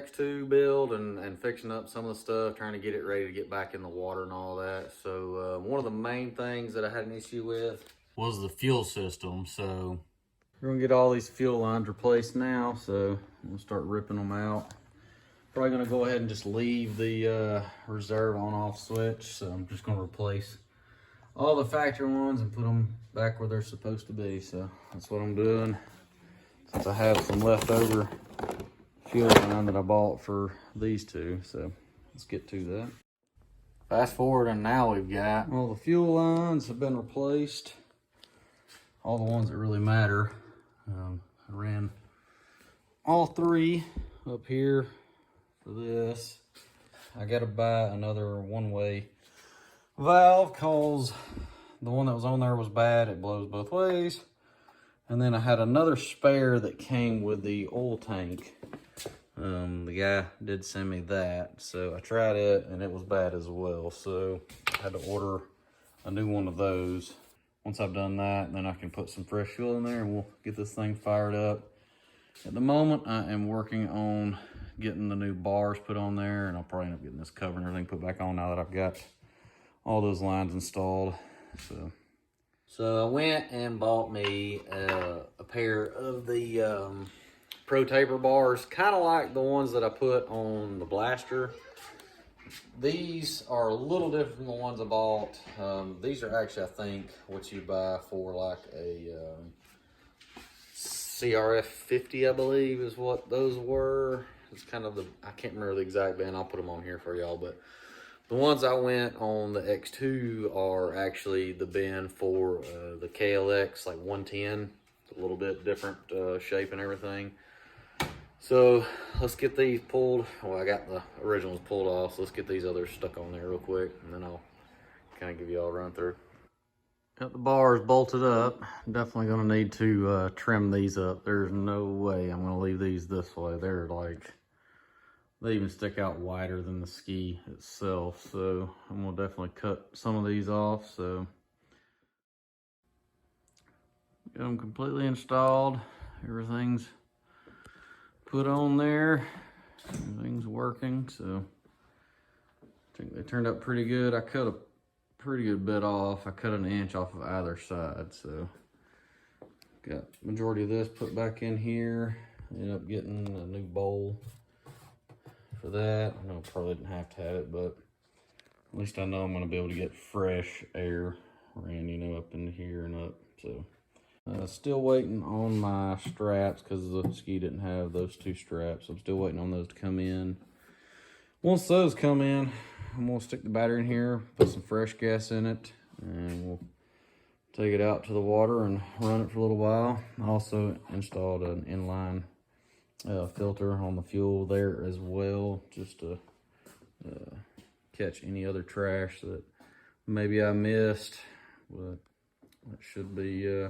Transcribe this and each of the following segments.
X2 build and fixing up some of the stuff, trying to get it ready to get back in the water and all that. So one of the main things that I had an issue with was the fuel system. So we're gonna get all these fuel lines replaced now. So I'm gonna start ripping them out. Probably gonna go ahead and just leave the reserve on-off switch. So I'm just gonna replace all the factory ones and put them back where they're supposed to be. So that's what I'm doing. Since I have some leftover fuel line that I bought for these two, so let's get to that. Fast forward, and now we've got all the fuel lines have been replaced. All the ones that really matter. I ran all three up here for this. I gotta buy another one-way valve because the one that was on there was bad. It blows both ways. And then I had another spare that came with the oil tank. The guy did send me that, so I tried it and it was bad as well. So I had to order a new one of those. Once I've done that, then I can put some fresh fuel in there and we'll get this thing fired up. At the moment, I am working on getting the new bars put on there, and I'll probably end up getting this cover and everything put back on now that I've got all those lines installed. So I went and bought me a pair of the Pro Taper bars, kind of like the ones that I put on the Blaster. These are a little different from the ones I bought. These are actually, I think, what you buy for like a CRF 50, I believe, is what those were. It's kind of I can't remember the exact band. I'll put them on here for y'all, but the ones I went on the X2 are actually the bin for the KLX, like 110. It's a little bit different shape and everything. So let's get these pulled. Well, I got the originals pulled off, so let's get these others stuck on there real quick, and then I'll kind of give you all a run through. Got the bars bolted up. Definitely gonna need to trim these up. There's no way I'm gonna leave these this way. They're like, they even stick out wider than the ski itself. So I'm gonna definitely cut some of these off. So got them completely installed. Everything's put on there. Everything's working. So I think they turned out pretty good. I cut a pretty good bit off. I cut an inch off of either side. So got majority of this put back in here. Ended up getting a new bowl for that. I know I probably didn't have to have it, but at least I know I'm going to be able to get fresh air ran, you know, up into here and up. So still waiting on my straps because the ski didn't have those two straps. I'm still waiting on those to come in. Once those come in, I'm going to stick the battery in here, put some fresh gas in it, and we'll take it out to the water and run it for a little while. I also installed an inline filter on the fuel there as well, just to catch any other trash that maybe I missed. But it should be,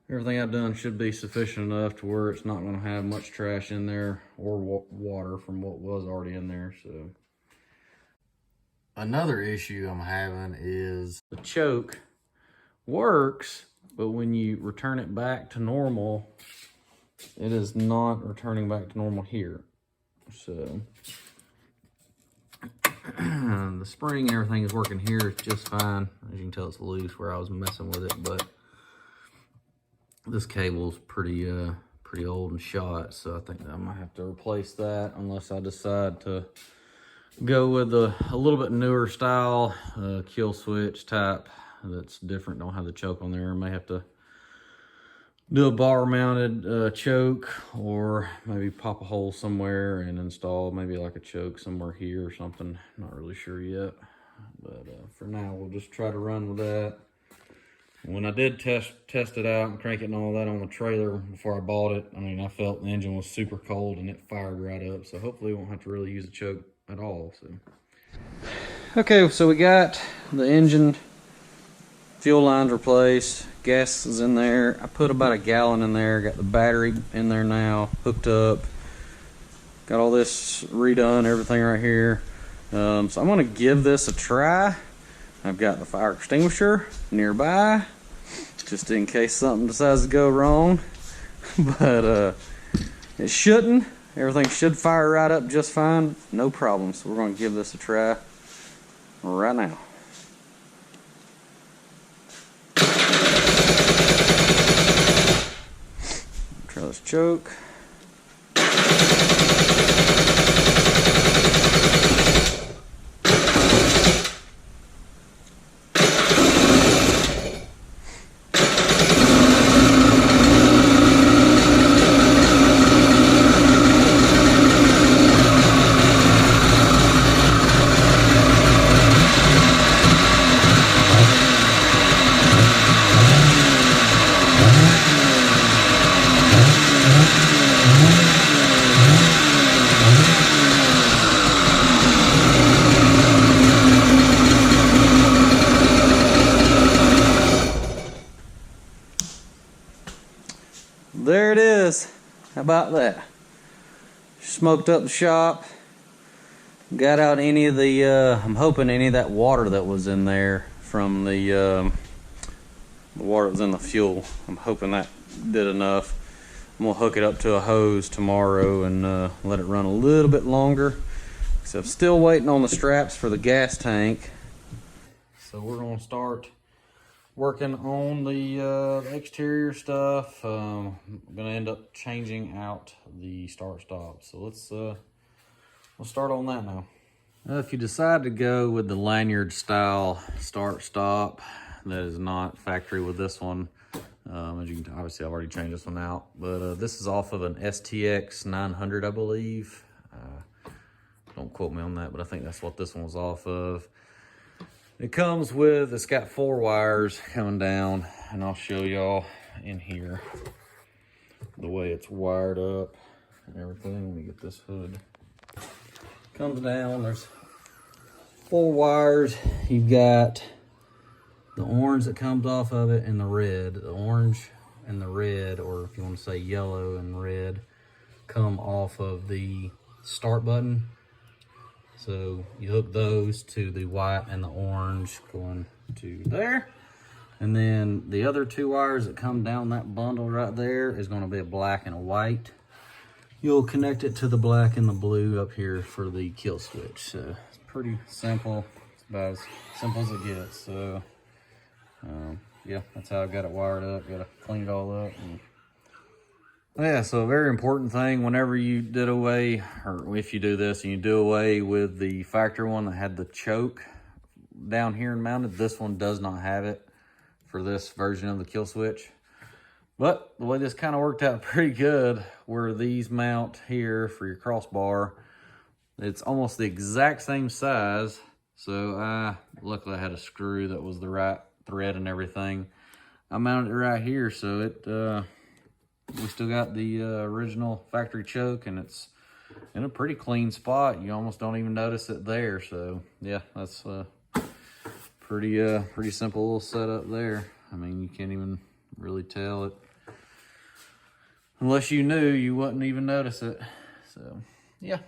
everything I've done should be sufficient enough to where it's not going to have much trash in there or water from what was already in there. So another issue I'm having is the choke works, but when you return it back to normal, it is not returning back to normal here. So the spring and everything is working here just fine. As you can tell, it's loose where I was messing with it, but this cable's pretty old and shot, so I think I might have to replace that unless I decide to go with a little bit newer style kill switch type that's different, don't have the choke on there. I may have to do a bar mounted choke, or maybe pop a hole somewhere and install maybe like a choke somewhere here or something. Not really sure yet, but for now we'll just try to run with that. When I did test it out and crank it and all that on the trailer before I bought it, I mean, I felt the engine was super cold and it fired right up. So hopefully we won't have to really use a choke at all. So okay, so we got the engine fuel lines replaced, gas is in there. I put about a gallon in there, got the battery in there now, hooked up, got all this redone, everything right here. So I'm gonna give this a try. I've got the fire extinguisher nearby, just in case something decides to go wrong. But it shouldn't. Everything should fire right up just fine, no problem. So we're going to give this a try right now. Try this choke. There it is. How about that? Smoked up the shop. Got out any of the, I'm hoping any of that water that was in there from the water that was in the fuel. I'm hoping that did enough. I'm gonna hook it up to a hose tomorrow and let it run a little bit longer. So I'm still waiting on the straps for the gas tank. So we're gonna start working on the exterior stuff. I'm gonna end up changing out the start stop. So we'll start on that now. If you decide to go with the lanyard style start stop, that is not factory with this one. As you can obviously I've already changed this one out, but this is off of an STX 900, I believe. Don't quote me on that, but I think that's what this one was off of. It comes with, it's got 4 wires coming down, and I'll show y'all in here the way it's wired up and everything. Let me get this hood. Comes down, there's 4 wires. You've got the orange that comes off of it and the red. The orange and the red, or if you want to say yellow and red, come off of the start button. So you hook those to the white and the orange going to there. And then the other 2 wires that come down that bundle right there is going to be a black and a white. You'll connect it to the black and the blue up here for the kill switch. So it's pretty simple. It's about as simple as it gets. So yeah, that's how I got it wired up. Got to clean it all up. And yeah, so a very important thing whenever you did away, or if you do this and you do away with the factory one that had the choke down here and mounted, this one does not have it for this version of the kill switch. But the way this kind of worked out pretty good, where these mount here for your crossbar, it's almost the exact same size. So luckily I had a screw that was the right thread and everything. I mounted it right here, so it we still got the original factory choke, and it's in a pretty clean spot. You almost don't even notice it there. So yeah, that's pretty simple little setup there. I mean, you can't even really tell it. Unless you knew, you wouldn't even notice it. So yeah,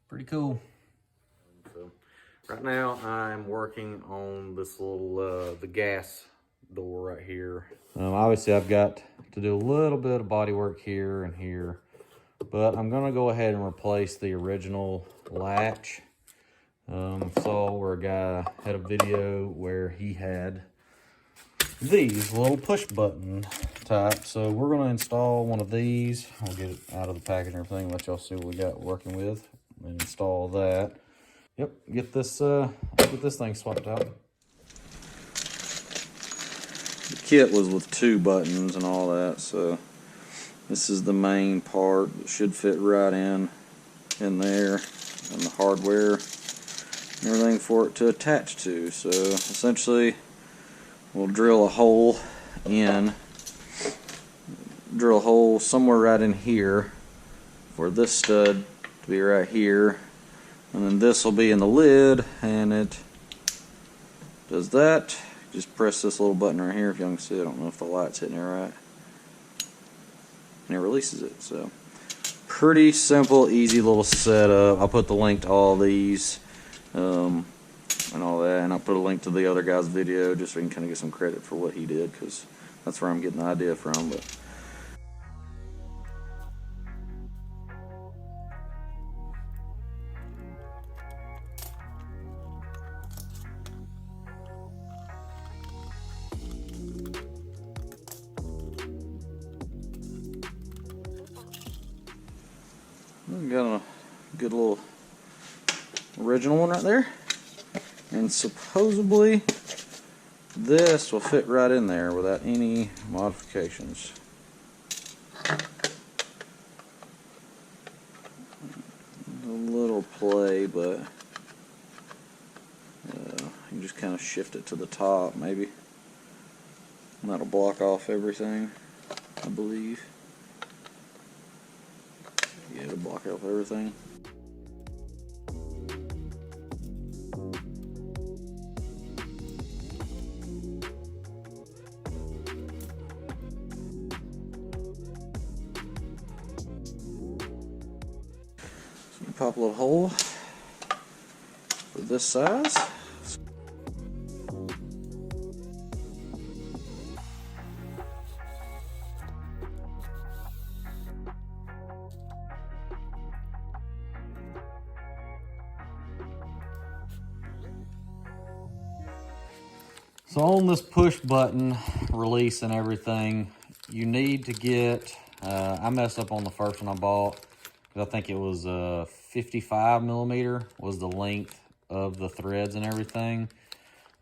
pretty cool. So right now I'm working on this little the gas door right here. Obviously I've got to do a little bit of body work here and here, but I'm gonna go ahead and replace the original latch. Saw where a guy had a video where he had these little push button type. So we're gonna install one of these. I'll get it out of the package and everything, let y'all see what we got working with, and install that. Yep, get this thing swapped out. The kit was with 2 buttons and all that, so this is the main part that should fit right in there, and the hardware and everything for it to attach to. So essentially we'll drill a hole somewhere right in here for this stud to be right here, and then this will be in the lid, and it does that. Just press this little button right here if y'all can see. I don't know if the light's hitting it right, and it releases it. So pretty simple, easy little setup. I'll put the link to all these and all that, and I'll put a link to the other guy's video just so you can kind of get some credit for what he did, because that's where I'm getting the idea from. But Got a good little original one right there. And supposedly this will fit right in there without any modifications. A little play, but you can just kind of shift it to the top maybe. And that'll block off everything, I believe. Yeah, it'll block off everything. So you pop a little hole for this size. So on this push button release and everything, you need to get, I messed up on the first one I bought, because I think it was 55 millimeter was the length of the threads and everything.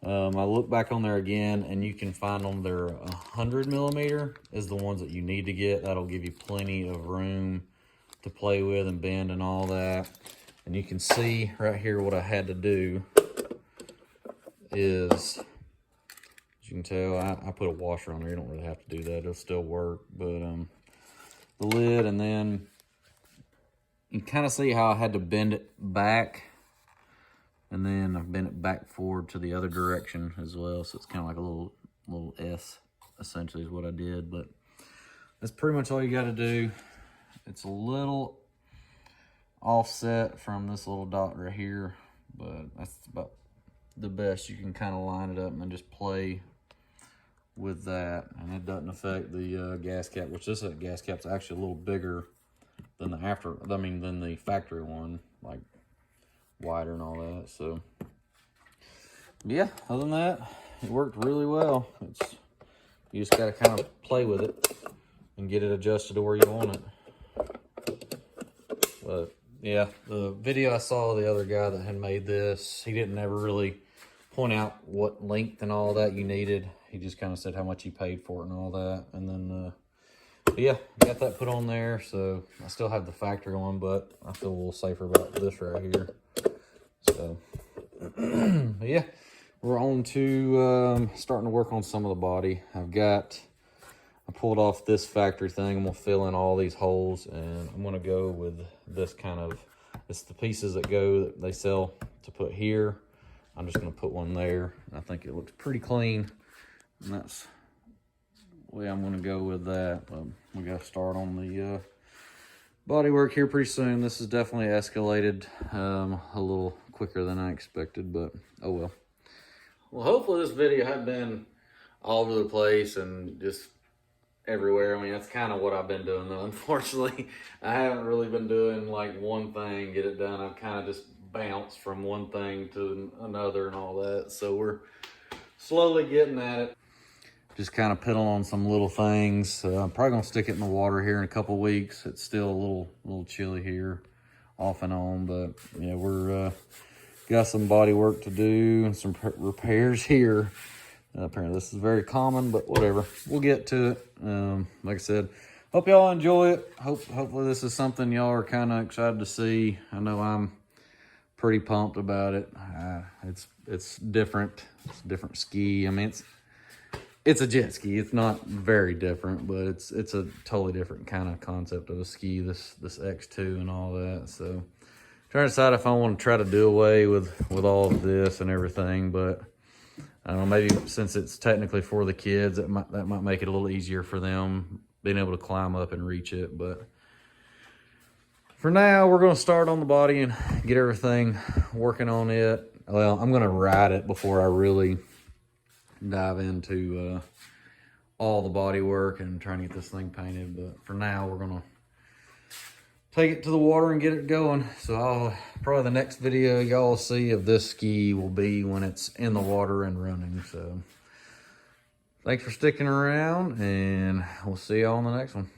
I look back on there again, and you can find them, they're 100 millimeter is the ones that you need to get. That'll give you plenty of room to play with and bend and all that. And you can see right here what I had to do is, as you can tell, I put a washer on there. You don't really have to do that. It'll still work. But the lid, and then you can kind of see how I had to bend it back. And then I've bent it back forward to the other direction as well. So it's kind of like a little S, essentially, is what I did. But that's pretty much all you got to do. It's a little offset from this little dot right here. But that's about the best. You can kind of line it up and then just play with that, and it doesn't affect the gas cap, which this gas cap's actually a little bigger than than the factory one, like wider and all that. So yeah, other than that, it worked really well. You just got to kind of play with it and get it adjusted to where you want it. But yeah, the video I saw, the other guy that had made this, he didn't ever really point out what length and all that you needed. He just kind of said how much he paid for it and all that. And then, yeah, got that put on there. So I still have the factory one, but I feel a little safer about this right here. So, yeah, we're on to starting to work on some of the body. I pulled off this factory thing. I'm going to fill in all these holes, and I'm going to go with this kind of, it's the pieces that they sell to put here. I'm just going to put one there. I think it looks pretty clean. And that's the way I'm going to go with that. We got to start on the body work here pretty soon. This is definitely escalated a little quicker than I expected, but oh well. Well, hopefully this video hasn't been all over the place and just everywhere. I mean, that's kind of what I've been doing, though. Unfortunately, I haven't really been doing like one thing, get it done. I've kind of just bounced from one thing to another and all that. So we're slowly getting at it. Just kind of piddling on some little things. I'm probably gonna stick it in the water here in a couple weeks. It's still a little chilly here, off and on, but yeah, we're got some body work to do and some repairs here. Apparently this is very common, but whatever. We'll get to it. Like I said, hope y'all enjoy it. Hopefully this is something y'all are kind of excited to see. I know I'm pretty pumped about it. It's different. It's a different ski. I mean, it's a jet ski. It's not very different, but it's a totally different kind of concept of a ski, this X2 and all that. So trying to decide if I want to try to do away with all of this and everything, but I don't know, maybe since it's technically for the kids, that might make it a little easier for them being able to climb up and reach it. But for now, we're going to start on the body and get everything working on it. Well, I'm going to ride it before I really dive into all the body work and trying to get this thing painted. But for now, we're going to take it to the water and get it going. So probably the next video y'all see of this ski will be when it's in the water and running. So thanks for sticking around, and we'll see y'all on the next one.